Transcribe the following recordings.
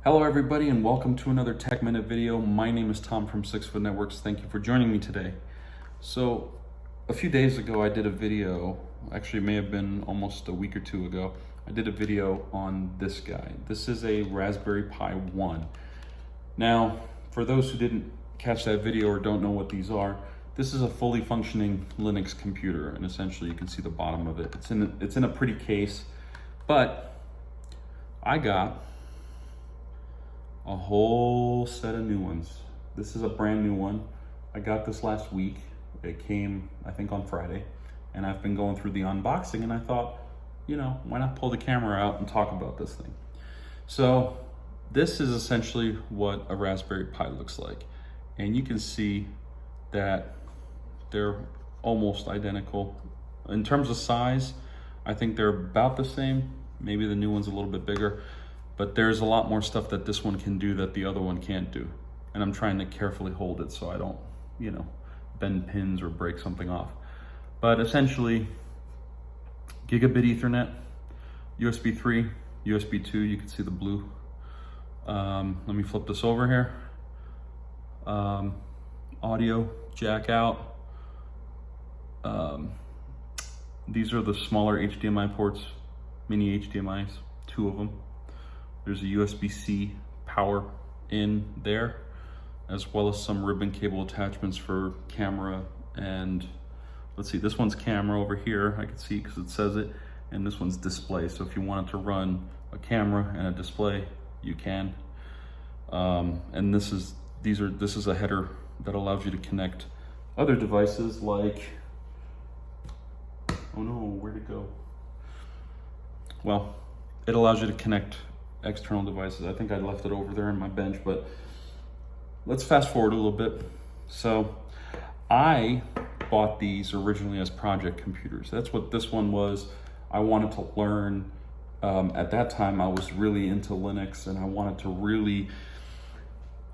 Hello everybody and welcome to another Tech Minute video. My name is Tom from 6 Foot Networks. Thank you for joining me today. So a few days ago I did a video, actually it may have been almost a week or two ago, I did a video on this guy. This is a Raspberry Pi 1. Now, for those who didn't catch that video or don't know what these are, this is a fully functioning Linux computer, and essentially you can see the bottom of it. It's in a pretty case, but I got a whole set of new ones. This is a brand new one. I got this last week. It came, I think, on Friday, and I've been going through the unboxing, and I thought, you know, why not pull the camera out and talk about this thing? So this is essentially what a Raspberry Pi looks like, and you can see that they're almost identical. In terms of size, I think they're about the same. Maybe the new one's a little bit bigger, but there's a lot more stuff that this one can do that the other one can't do. And I'm trying to carefully hold it so I don't, you know, bend pins or break something off. But essentially, gigabit Ethernet, USB 3, USB 2, you can see the blue. Let me flip this over here. Audio, jack out. These are the smaller HDMI ports, mini HDMIs, 2 of them. There's a USB-C power in there, as well as some ribbon cable attachments for camera. And let's see, this one's camera over here. I can see because it says it, and this one's display. So if you wanted to run a camera and a display, you can. And this is a header that allows you to connect other devices like, oh no, where'd it go? Well, it allows you to connect external devices. I think I left it over there on my bench, but let's fast forward a little bit. So I bought these originally as project computers. That's what this one was. I wanted to learn, at that time I was really into Linux, and I wanted to really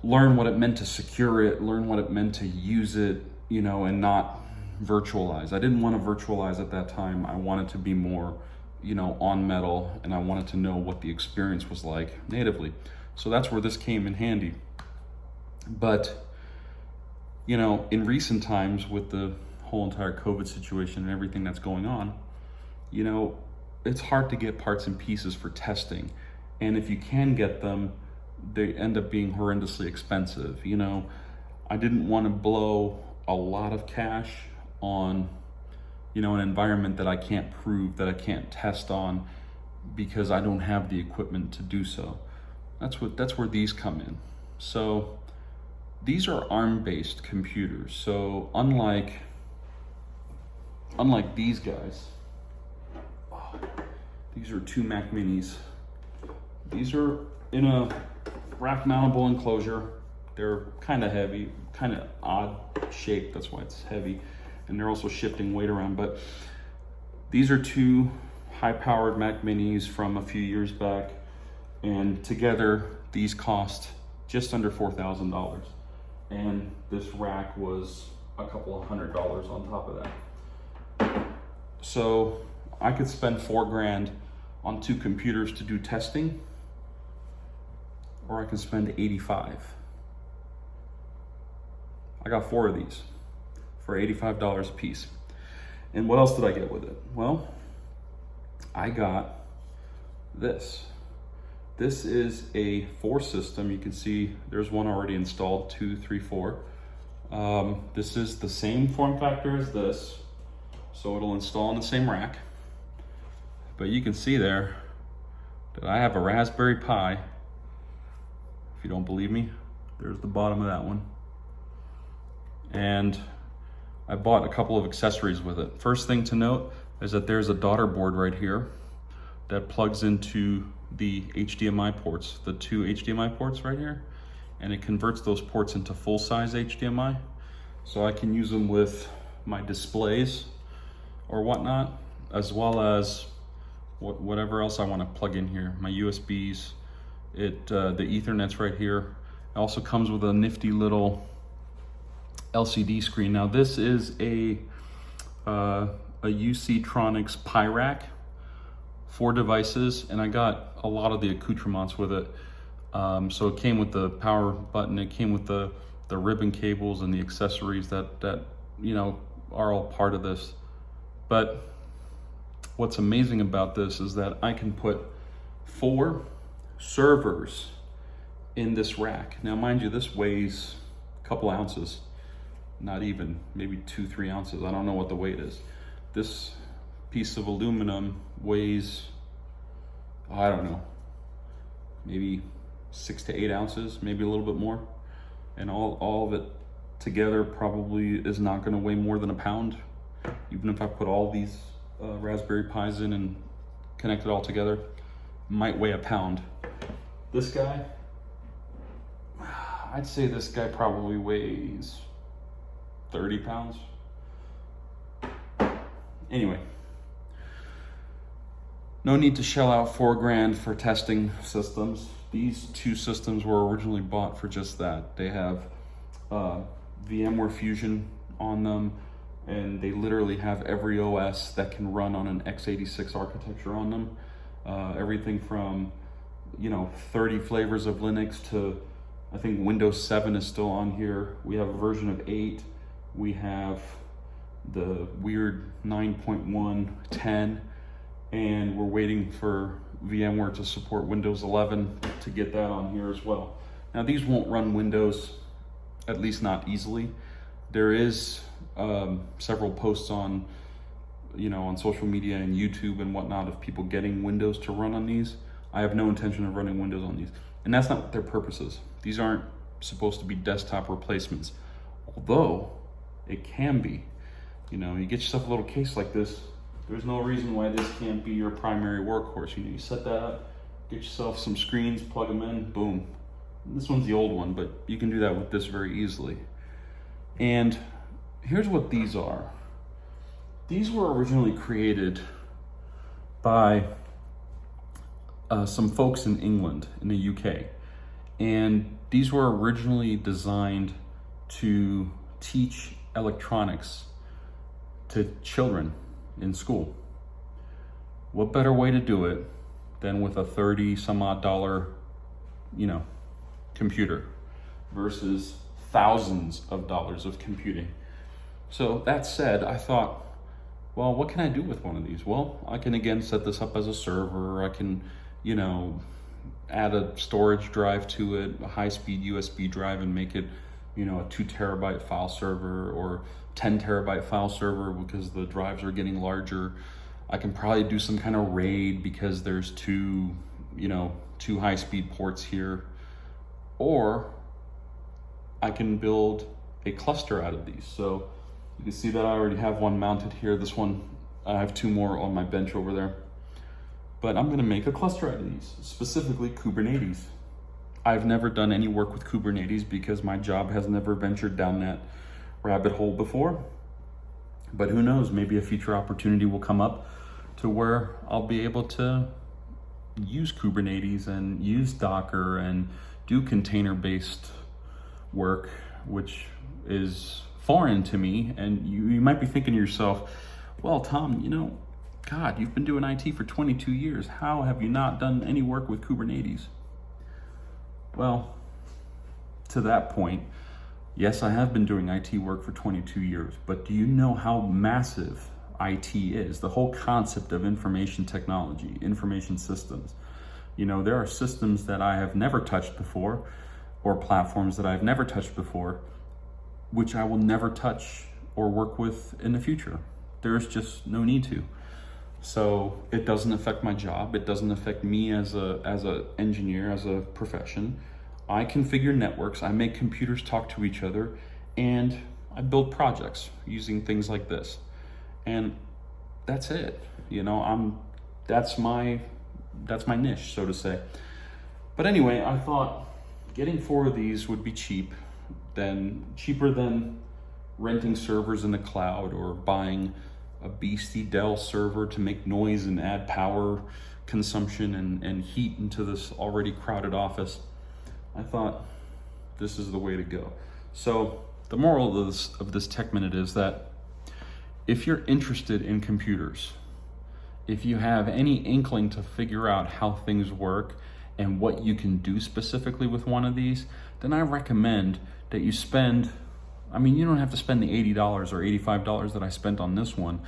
learn what it meant to secure it, learn what it meant to use it, you know, and not virtualize. I didn't want to virtualize at that time. I wanted to be more, you know, on metal, and I wanted to know what the experience was like natively. So that's where this came in handy. But, you know, in recent times with the whole entire COVID situation and everything that's going on, you know, it's hard to get parts and pieces for testing. And if you can get them, they end up being horrendously expensive. You know, I didn't want to blow a lot of cash on, you know, an environment that I can't prove, that I can't test on, because I don't have the equipment to do so. That's where these come in. So these are ARM-based computers. So unlike these guys, these are 2 Mac Minis. These are in a rack-mountable enclosure. They're kind of heavy, kind of odd shape. That's why it's heavy. And they're also shifting weight around. But these are 2 high-powered Mac Minis from a few years back, and together these cost just under $4,000. And this rack was a couple of $100 on top of that. So I could spend $4 grand on 2 computers to do testing, or I could spend 85. I got 4 of these for $85 a piece. And what else did I get with it? Well, I got this. This is a 4 system. You can see there's one already installed, 2, 3, 4. This is the same form factor as this, so it'll install in the same rack. But you can see there that I have a Raspberry Pi. If you don't believe me, there's the bottom of that one. And I bought a couple of accessories with it. First thing to note is that there's a daughter board right here that plugs into the HDMI ports, the 2 HDMI ports right here, and it converts those ports into full-size HDMI. So I can use them with my displays or whatnot, as well as whatever else I want to plug in here, my USBs. The Ethernet's right here. It also comes with a nifty little LCD screen. Now this is a UC Tronics Pi Rack, 4 devices, and I got a lot of the accoutrements with it. So it came with the power button, it came with the ribbon cables and the accessories that are all part of this. But what's amazing about this is that I can put 4 servers in this rack. Now, mind you, this weighs a couple ounces, not even, maybe 2-3 ounces. I don't know what the weight is. This piece of aluminum weighs, I don't know, maybe 6 to 8 ounces, maybe a little bit more. And all of it together probably is not gonna weigh more than a pound. Even if I put all these Raspberry Pis in and connect it all together, it might weigh a pound. This guy, I'd say this guy probably weighs 30 pounds. Anyway, no need to shell out $4 grand for testing systems. These 2 systems were originally bought for just that. They have VMware Fusion on them, and they literally have every OS that can run on an x86 architecture on them. Everything from 30 flavors of Linux to, I think Windows 7 is still on here. We have a version of 8. We have the weird 9.1, 10, and we're waiting for VMware to support Windows 11 to get that on here as well. Now, these won't run Windows, at least not easily. There is several posts on on social media and YouTube and whatnot of people getting Windows to run on these. I have no intention of running Windows on these, and that's not what their purpose is. These aren't supposed to be desktop replacements, although it can be. You get yourself a little case like this, there's no reason why this can't be your primary workhorse. You set that up, get yourself some screens, plug them in, boom. This one's the old one, but you can do that with this very easily. And here's what these are. These were originally created by some folks in England, in the UK. And these were originally designed to teach electronics to children in school. What better way to do it than with a $30 some odd computer versus thousands of dollars of computing. So that said, I thought, well, what can I do with one of these? Well, I can again set this up as a server. I can, add a storage drive to it, a high-speed USB drive, and make it, a 2 terabyte file server or 10 terabyte file server because the drives are getting larger. I can probably do some kind of RAID because there's 2 high-speed ports here. Or I can build a cluster out of these. So you can see that I already have one mounted here. This one, I have 2 more on my bench over there. But I'm gonna make a cluster out of these, specifically Kubernetes. I've never done any work with Kubernetes because my job has never ventured down that rabbit hole before. But who knows, maybe a future opportunity will come up to where I'll be able to use Kubernetes and use Docker and do container-based work, which is foreign to me. And you might be thinking to yourself, well, Tom, God, you've been doing IT for 22 years. How have you not done any work with Kubernetes? Well, to that point, yes, I have been doing IT work for 22 years, but do you know how massive IT is? The whole concept of information technology, information systems. There are systems that I have never touched before, or platforms that I've never touched before, which I will never touch or work with in the future. There's just no need to. So it doesn't affect my job. It doesn't affect me as a engineer, as a profession. I configure networks, I make computers talk to each other, and I build projects using things like this. And that's it. That's my niche, so to say. But anyway, I thought getting 4 of these would be cheaper than renting servers in the cloud or buying a beastie Dell server to make noise and add power consumption and heat into this already crowded office. I thought this is the way to go. So the moral of this Tech Minute is that if you're interested in computers, if you have any inkling to figure out how things work and what you can do specifically with one of these, then I recommend that you spend, I mean, you don't have to spend the $80 or $85 that I spent on this one,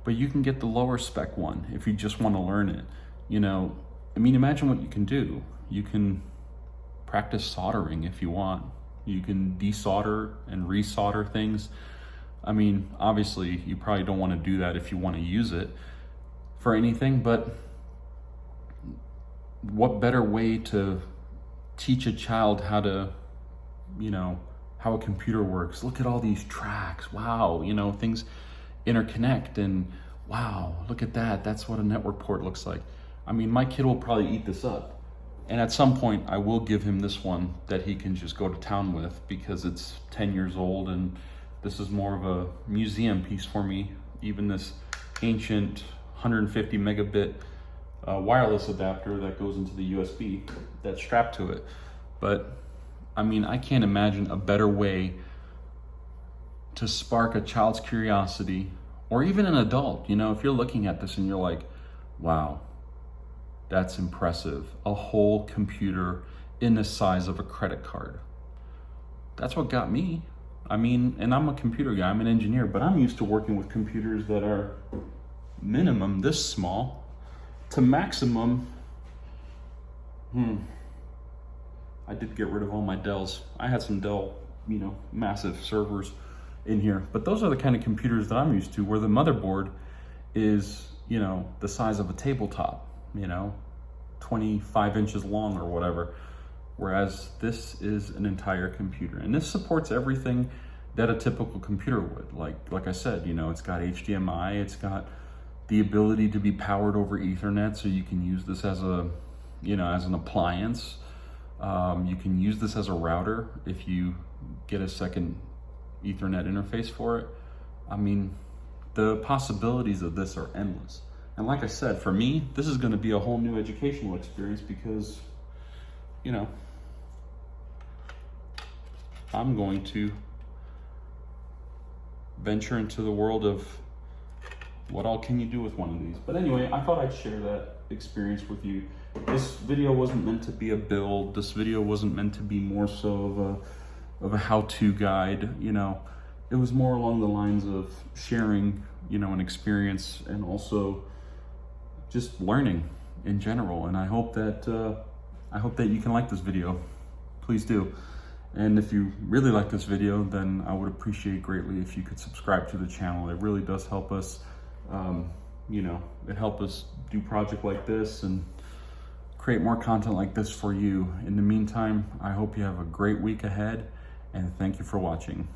but you can get the lower spec one if you just want to learn it. You know, I mean, imagine what you can do. You can practice soldering if you want. You can desolder and resolder things. I mean, obviously, you probably don't want to do that if you want to use it for anything, but what better way to teach a child how to, you know, how a computer works? Look at all these tracks. Wow, you know, things interconnect, and wow, look at that. That's what a network port looks like. I mean, my kid will probably eat this up. And at some point, I will give him this one that he can just go to town with, because it's 10 years old, and this is more of a museum piece for me. Even this ancient 150 megabit wireless adapter that goes into the USB that's strapped to it. But I mean, I can't imagine a better way to spark a child's curiosity, or even an adult. You know, if you're looking at this and you're like, wow, that's impressive. A whole computer in the size of a credit card. That's what got me. I mean, and I'm a computer guy, I'm an engineer, but I'm used to working with computers that are minimum this small to maximum. I did get rid of all my Dells. I had some Dell, you know, massive servers in here, but those are the kind of computers that I'm used to, where the motherboard is, you know, the size of a tabletop, you know, 25 inches long or whatever. Whereas this is an entire computer, and this supports everything that a typical computer would. Like I said, you know, it's got HDMI, it's got the ability to be powered over Ethernet, so you can use this as a, you know, as an appliance. You can use this as a router if you get a second Ethernet interface for it. I mean, the possibilities of this are endless. And like I said, for me, this is going to be a whole new educational experience, because, you know, I'm going to venture into the world of what all can you do with one of these. But anyway, I thought I'd share that experience with you. This video wasn't meant to be a build. This video wasn't meant to be more so of a how-to guide. You know, it was more along the lines of sharing, you know, an experience, and also just learning in general. And I hope that you can like this video. Please do. And if you really like this video, then I would appreciate greatly if you could subscribe to the channel. It really does help us. You know, it helps us do projects like this and create more content like this for you. In the meantime, I hope you have a great week ahead, and thank you for watching.